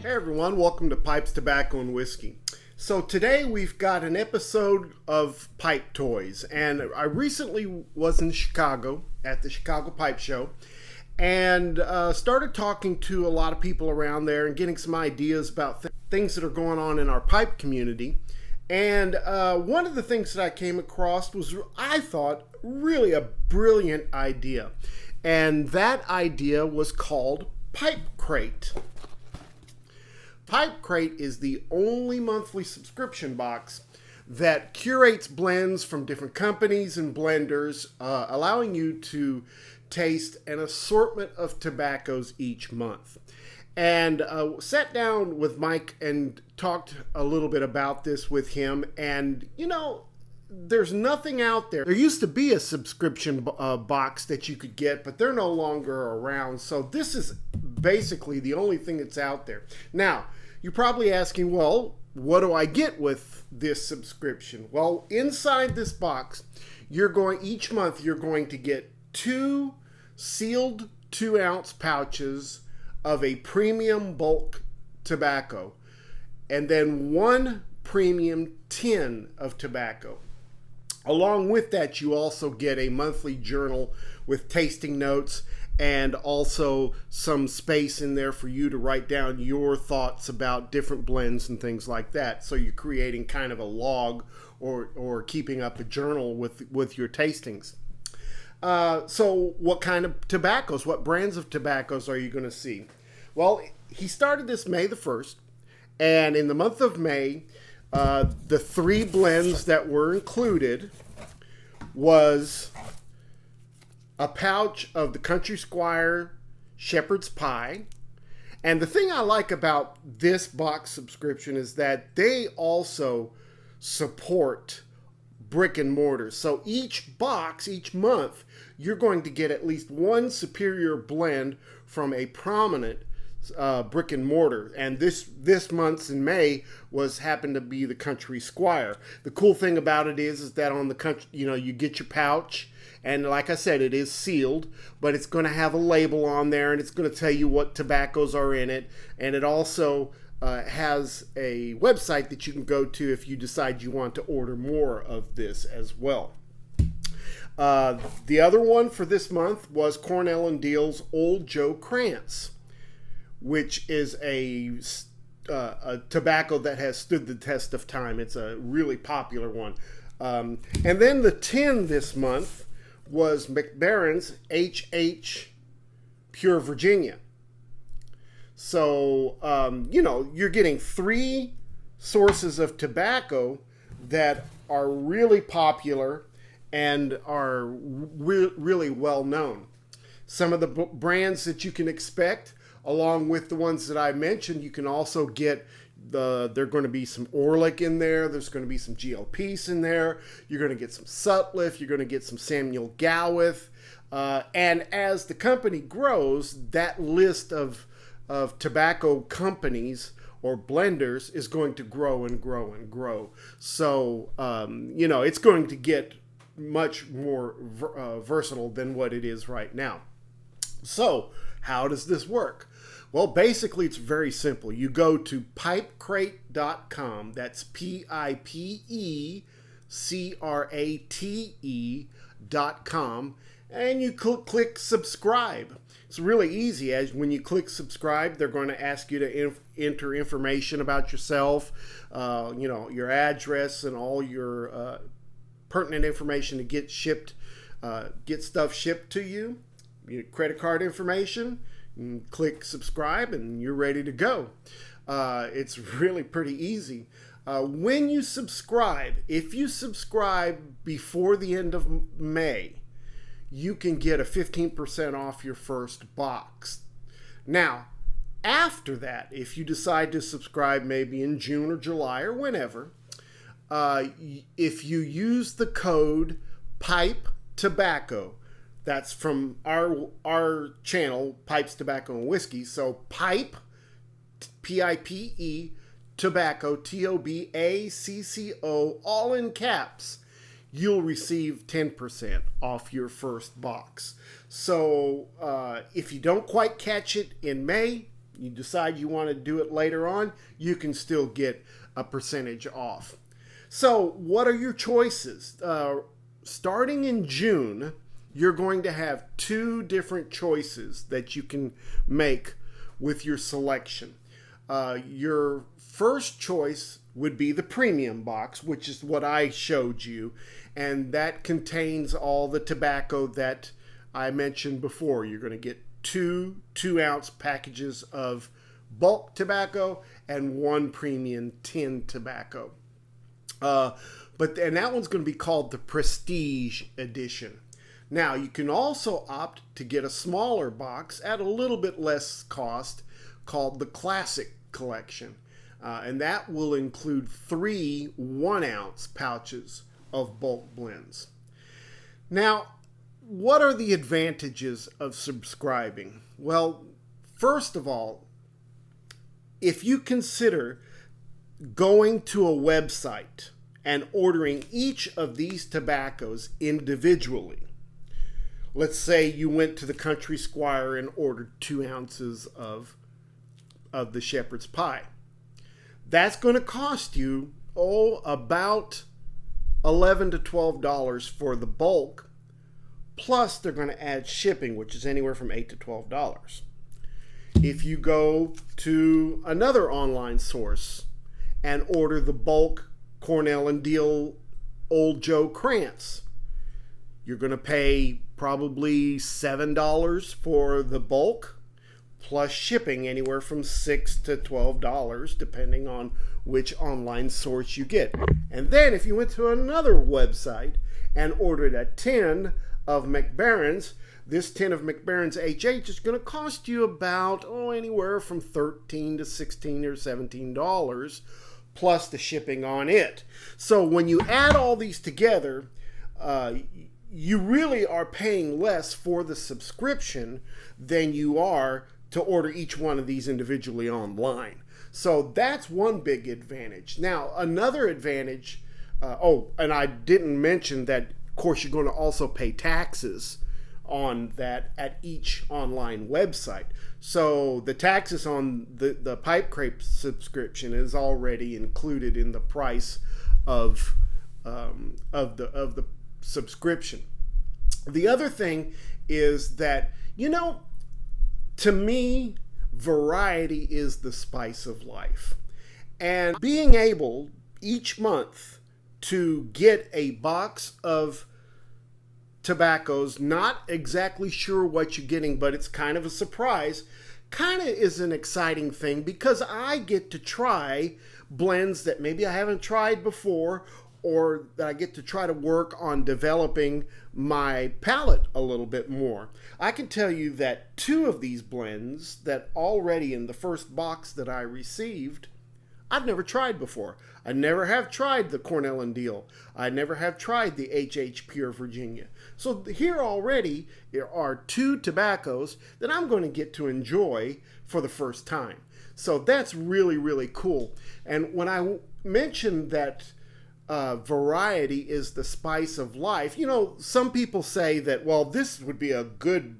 Hey everyone, welcome to Pipes, Tobacco, and Whiskey. So today we've got an episode of Pipe Toys, and I recently was in Chicago at the Chicago Pipe Show and started talking to a lot of people around there and getting some ideas about things that are going on in our pipe community. And one of the things that I came across was, I thought, really a brilliant idea. And that idea was called Pipe Crate. Pipe Crate is the only monthly subscription box that curates blends from different companies and blenders, allowing you to taste an assortment of tobaccos each month. And sat down with Mike and talked a little bit about this with him. And, you know, there's nothing out there. There used to be a subscription box that you could get, but they're no longer around. So this is basically the only thing that's out there. Now, you're probably asking, well, what do I get with this subscription? Well, inside this box, each month you're going to get 2 sealed 2-ounce pouches of a premium bulk tobacco, and then 1 premium tin of tobacco. Along with that, you also get a monthly journal with tasting notes and also some space in there for you to write down your thoughts about different blends and things like that. So you're creating kind of a log or keeping up a journal with your tastings. So what kind of tobaccos, what brands of tobaccos are you going to see? Well, he started this May the 1st, and in the month of May, the 3 blends that were included was a pouch of the Country Squire Shepherd's Pie. And the thing I like about this box subscription is that they also support brick and mortar. So each box, each month, you're going to get at least 1 superior blend from a prominent brick and mortar, and this month's in May happened to be the Country Squire. The cool thing about it is that on the country, you get your pouch, and like I said, it is sealed, but it's going to have a label on there, and it's going to tell you what tobaccos are in it, and it also has a website that you can go to if you decide you want to order more of this as well. The other one for this month was Cornell & Deal's Old Joe Krantz, which is a tobacco that has stood the test of time. It's a really popular one. And then the tin this month was McBaron's HH Pure Virginia. So, you're getting 3 sources of tobacco that are really popular and are really well known. Some of the brands that you can expect, along with the ones that I mentioned, you can also get there are going to be some Orlik in there. There's going to be some GLPs in there. You're going to get some Sutliff. You're going to get some Samuel Gawith. And as the company grows, that list of tobacco companies or blenders is going to grow and grow and grow. So, it's going to get much more versatile than what it is right now. So, how does this work? Well, basically, it's very simple. You go to pipecrate.com. That's pipecrate.com, and you click subscribe. It's really easy. As when you click subscribe, they're going to ask you to enter information about yourself, your address, and all your pertinent information to get stuff shipped to you. Your credit card information. And click subscribe and you're ready to go. It's really pretty easy. When you subscribe, if you subscribe before the end of May, you can get a 15% off your first box. Now, after that, if you decide to subscribe maybe in June or July or whenever, if you use the code PIPE TOBACCO, that's from our channel, Pipes, Tobacco, and Whiskey. So Pipe, P-I-P-E, Tobacco, T-O-B-A-C-C-O, all in caps. You'll receive 10% off your first box. So if you don't quite catch it in May, you decide you want to do it later on, you can still get a percentage off. So what are your choices? Starting in June, you're going to have 2 different choices that you can make with your selection. Your first choice would be the premium box, which is what I showed you, and that contains all the tobacco that I mentioned before. You're going to get 2 2-ounce packages of bulk tobacco and 1 premium tin tobacco. And that one's going to be called the Prestige Edition. Now, you can also opt to get a smaller box at a little bit less cost called the Classic Collection. And that will include 3 1-ounce pouches of bulk blends. Now, what are the advantages of subscribing? Well, first of all, if you consider going to a website and ordering each of these tobaccos individually, let's say you went to the Country Squire and ordered 2 ounces of the Shepherd's Pie. That's going to cost you, about $11 to $12 for the bulk, plus they're going to add shipping, which is anywhere from $8 to $12. If you go to another online source and order the bulk Cornell and Diehl Old Joe Krantz, you're going to pay probably $7 for the bulk, plus shipping anywhere from $6 to $12, depending on which online source you get. And then if you went to another website and ordered a tin of Mac Baren's, this tin of Mac Baren's HH is going to cost you about, anywhere from $13 to $16 or $17, plus the shipping on it. So when you add all these together, you really are paying less for the subscription than you are to order each one of these individually online. So that's one big advantage. Now, another advantage, and I didn't mention that, of course, you're going to also pay taxes on that at each online website. So the taxes on the Pipe Crepe subscription is already included in the price of the subscription. The other thing is that, to me, variety is the spice of life. And being able each month to get a box of tobaccos, not exactly sure what you're getting, but it's kind of a surprise, kind of is an exciting thing, because I get to try blends that maybe I haven't tried before, or that I get to try to work on developing my palate a little bit more. I can tell you that 2 of these blends that already in the first box that I received, I've never tried before. I never have tried the Cornell and Diehl. I never have tried the HH Pure Virginia. So here already there are 2 tobaccos that I'm going to get to enjoy for the first time. So that's really, really cool. And when I mentioned that variety is the spice of life, some people say that, well, this would be a good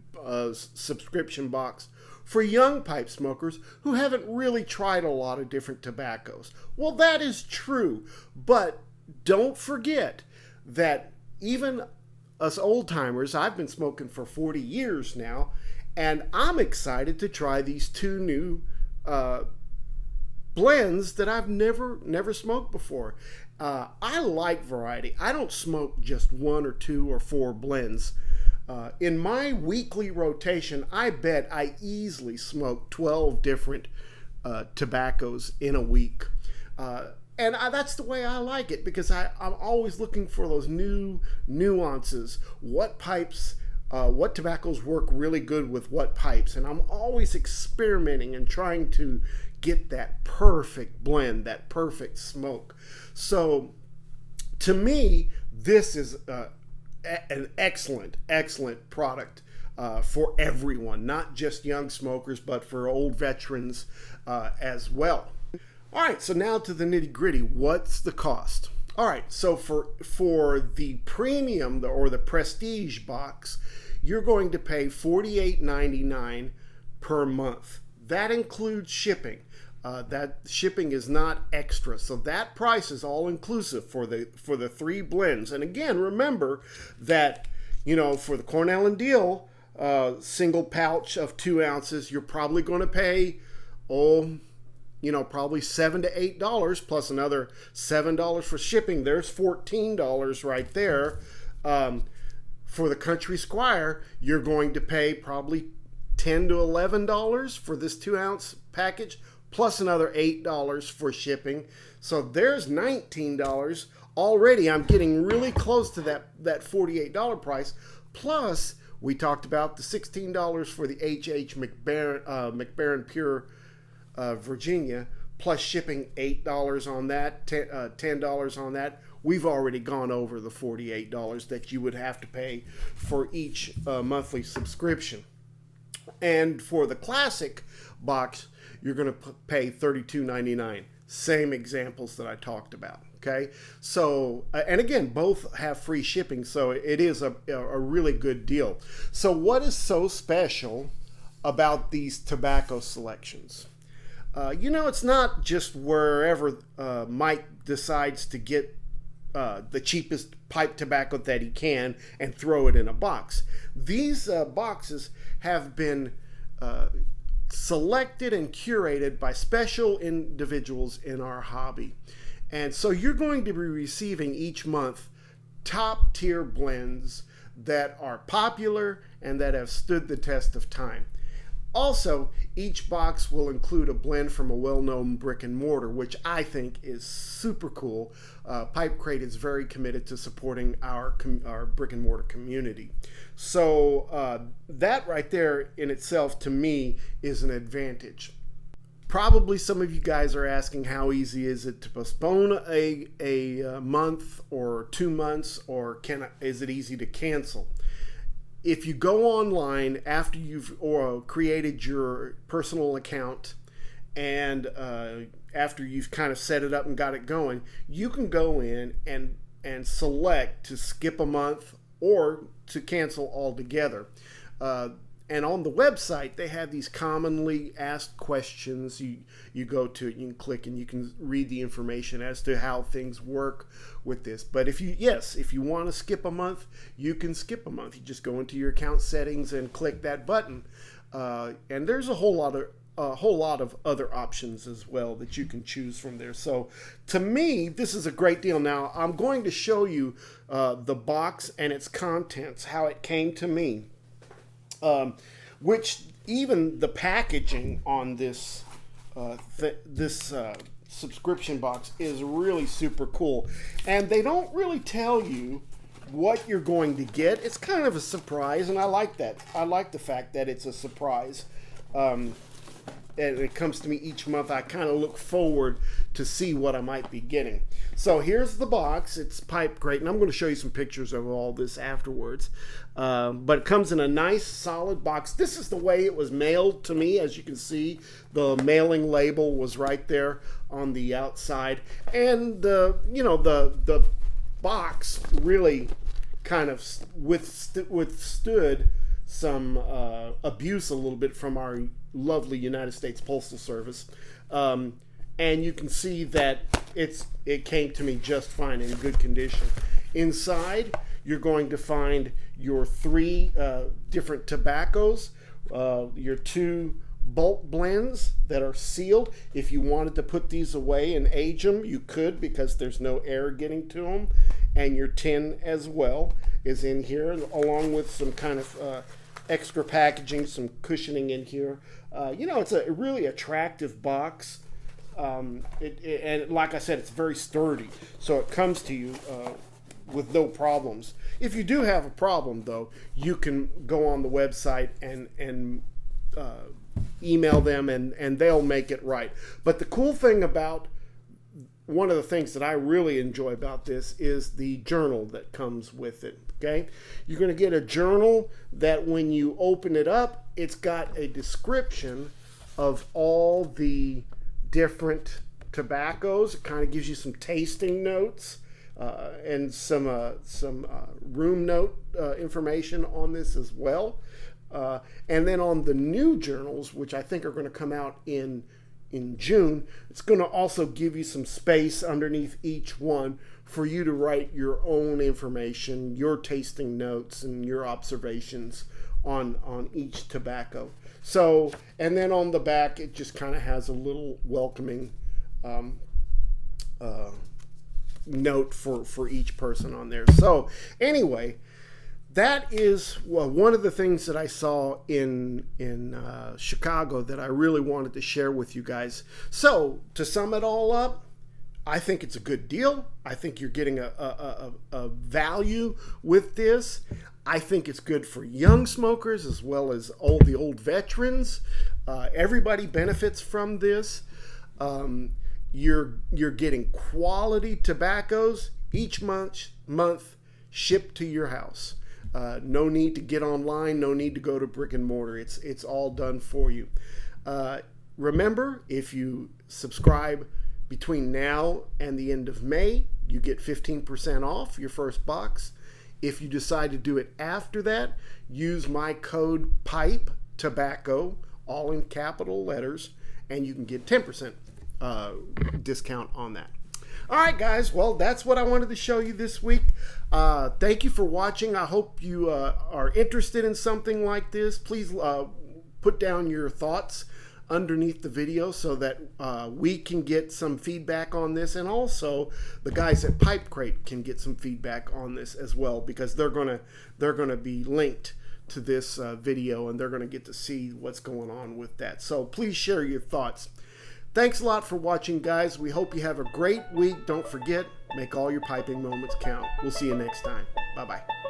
subscription box for young pipe smokers who haven't really tried a lot of different tobaccos. Well, that is true, but don't forget that even us old timers, I've been smoking for 40 years now, and I'm excited to try these 2 new blends that I've never smoked before. I like variety. I don't smoke just 1 or 2 or 4 blends. In my weekly rotation, I bet I easily smoke 12 different tobaccos in a week. And that's the way I like it, because I'm always looking for those new nuances. What tobaccos work really good with what pipes. And I'm always experimenting and trying to get that perfect blend, that perfect smoke. So to me, this is an excellent product for everyone, not just young smokers, but for old veterans as well. All right, so now to the nitty gritty. What's the cost? All right, so for the premium or the prestige box, you're going to pay $48.99 per month. that includes shipping. That shipping is not extra, so that price is all inclusive for the 3 blends. And again, remember that, you know, for the Cornell and Diehl single pouch of 2 ounces, you're probably going to pay, probably $7 to $8 plus another $7 for shipping. There's $14 right there. For the Country Squire, you're going to pay probably $10 to $11 for this 2 ounce package, plus another $8 for shipping. So there's $19. Already I'm getting really close to that $48 price. Plus, we talked about the $16 for the H.H. McBaron Pure Virginia, plus shipping $8 on that, $10 on that. We've already gone over the $48 that you would have to pay for each monthly subscription. And for the classic box, you're going to pay $32.99. Same examples that I talked about. Okay, so and again, both have free shipping, so it is a really good deal. So what is so special about these tobacco selections? It's not just wherever Mike decides to get the cheapest pipe tobacco that he can and throw it in a box. These boxes have been selected and curated by special individuals in our hobby. And so you're going to be receiving each month top tier blends that are popular and that have stood the test of time. Also, each box will include a blend from a well-known brick and mortar, which I think is super cool. Pipe Crate is very committed to supporting our brick and mortar community. So that right there in itself, to me, is an advantage. Probably some of you guys are asking, how easy is it to postpone a month or 2 months, or is it easy to cancel? If you go online after you've created your personal account and after you've kind of set it up and got it going, you can go in and select to skip a month or to cancel altogether. And on the website, they have these commonly asked questions. You go to it, you can click, and you can read the information as to how things work with this. But if you want to skip a month, you can skip a month. You just go into your account settings and click that button. And there's a whole lot of other options as well that you can choose from there. So to me, this is a great deal. Now, I'm going to show you the box and its contents, how it came to me. Which even the packaging on this subscription box is really super cool, and they don't really tell you what you're going to get. It's kind of a surprise, and I like that. I like the fact that it's a surprise. And it comes to me each month. I kind of look forward to see what I might be getting. So here's the box. It's Pipe Crate, and I'm going to show you some pictures of all this afterwards. But it comes in a nice, solid box. This is the way it was mailed to me. As you can see, the mailing label was right there on the outside, and the box really kind of withstood some abuse a little bit from our lovely United States Postal Service, and you can see that it came to me just fine, in good condition. Inside, you're going to find your 3 different tobaccos, your 2 bulk blends that are sealed. If you wanted to put these away and age them, you could, because there's no air getting to them. And your tin as well is in here, along with some kind of extra packaging, some cushioning in here. It's a really attractive box. And like I said, it's very sturdy, so it comes to you with no problems. If you do have a problem, though, you can go on the website and email them, and they'll make it right. But the cool thing about one of the things that I really enjoy about this is the journal that comes with it. Okay, you're going to get a journal that when you open it up, it's got a description of all the different tobaccos. It kind of gives you some tasting notes and some room note information on this as well. And then on the new journals, which I think are going to come out in June, it's going to also give you some space underneath each one for you to write your own information, your tasting notes, and your observations on each tobacco. So, and then on the back, it just kind of has a little welcoming note for each person on there. So anyway, that is one of the things that I saw in Chicago that I really wanted to share with you guys. So to sum it all up, I think it's a good deal. I think you're getting a value with this. I think it's good for young smokers as well as the old veterans. Everybody benefits from this. You're getting quality tobaccos each month shipped to your house. No need to get online. No need to go to brick and mortar. It's all done for you. Remember, if you subscribe between now and the end of May, you get 15% off your first box. If you decide to do it after that, use my code PIPE TOBACCO, all in capital letters, and you can get 10% discount on that. All right, guys. Well, that's what I wanted to show you this week. Thank you for watching. I hope you are interested in something like this. Please put down your thoughts underneath the video so that we can get some feedback on this, and also the guys at Pipe Crate can get some feedback on this as well, because they're gonna be linked to this video, and they're gonna get to see what's going on with that. So please share your thoughts. Thanks a lot for watching, guys. We hope you have a great week. Don't forget, make all your piping moments count. We'll see you next time. Bye-bye.